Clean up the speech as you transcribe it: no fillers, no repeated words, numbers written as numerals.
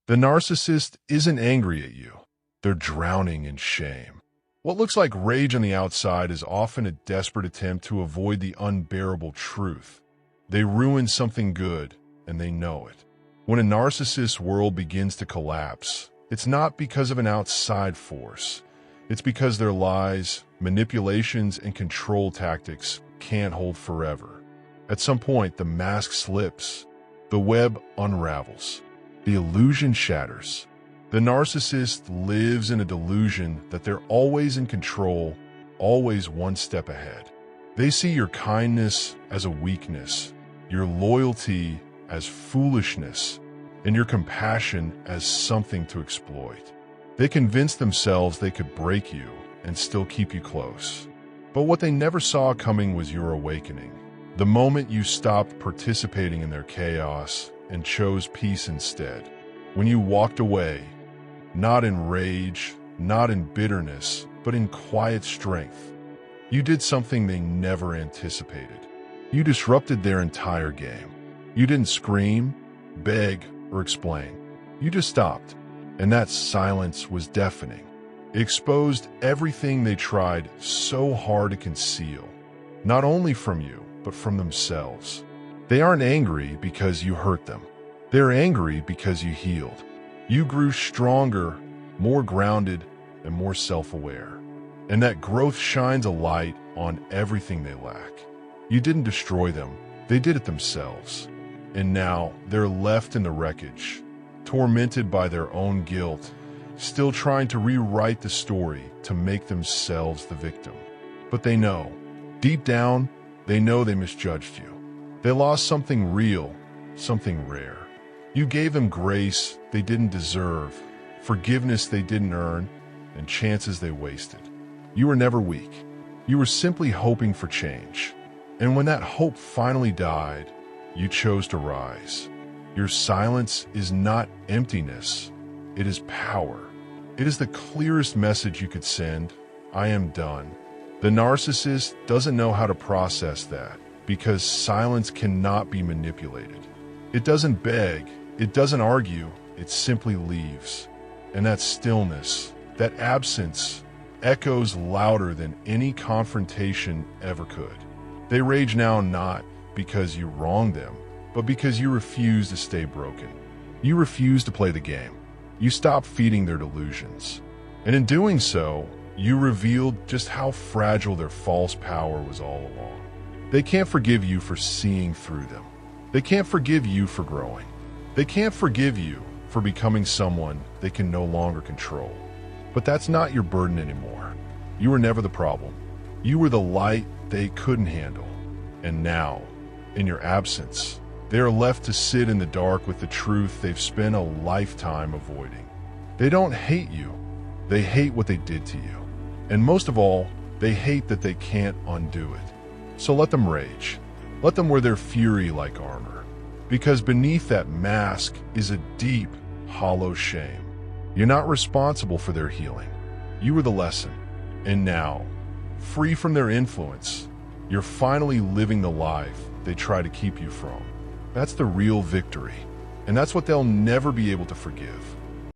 The narcissist isn't angry at you. They're drowning in shame. What looks like rage on the outside is often a desperate attempt to avoid the unbearable truth. They ruin something good, and they know it. When a narcissist's world begins to collapse, it's not because of an outside force. It's because their lies, manipulations, and control tactics can't hold forever. At some point, the mask slips, the web unravels, the illusion shatters. The narcissist lives in a delusion that they're always in control, always one step ahead. They see your kindness as a weakness, your loyalty as foolishness, and your compassion as something to exploit. They convince themselves they could break you and still keep you close. But what they never saw coming was your awakening. The moment you stopped participating in their chaos and chose peace instead. When you walked away, not in rage, not in bitterness, but in quiet strength. You did something they never anticipated. You disrupted their entire game. You didn't scream, beg, or explain. You just stopped, and that silence was deafening. It exposed everything they tried so hard to conceal, not only from you, but from themselves. They aren't angry because you hurt them. They're angry because you healed. You grew stronger, more grounded, and more self-aware. And that growth shines a light on everything they lack. You didn't destroy them, they did it themselves. And now they're left in the wreckage, tormented by their own guilt, still trying to rewrite the story to make themselves the victim. But they know, deep down, they know they misjudged you. They lost something real, something rare. You gave them grace they didn't deserve, forgiveness they didn't earn, and chances they wasted. You were never weak. You were simply hoping for change. And when that hope finally died, you chose to rise. Your silence is not emptiness. It is power. It is the clearest message you could send. I am done. The narcissist doesn't know how to process that because silence cannot be manipulated. It doesn't beg. It doesn't argue. It simply leaves. And that stillness, that absence, echoes louder than any confrontation ever could. They rage now not because you wronged them, but because you refuse to stay broken. You refuse to play the game. You stop feeding their delusions. And in doing so, you revealed just how fragile their false power was all along. They can't forgive you for seeing through them. They can't forgive you for growing. They can't forgive you for becoming someone they can no longer control. But that's not your burden anymore. You were never the problem. You were the light they couldn't handle. And now, in your absence, they are left to sit in the dark with the truth they've spent a lifetime avoiding. They don't hate you. They hate what they did to you. And most of all, they hate that they can't undo it. So let them rage. Let them wear their fury like armor. Because beneath that mask is a deep, hollow shame. You're not responsible for their healing. You were the lesson. And now, free from their influence, you're finally living the life they try to keep you from. That's the real victory. And that's what they'll never be able to forgive.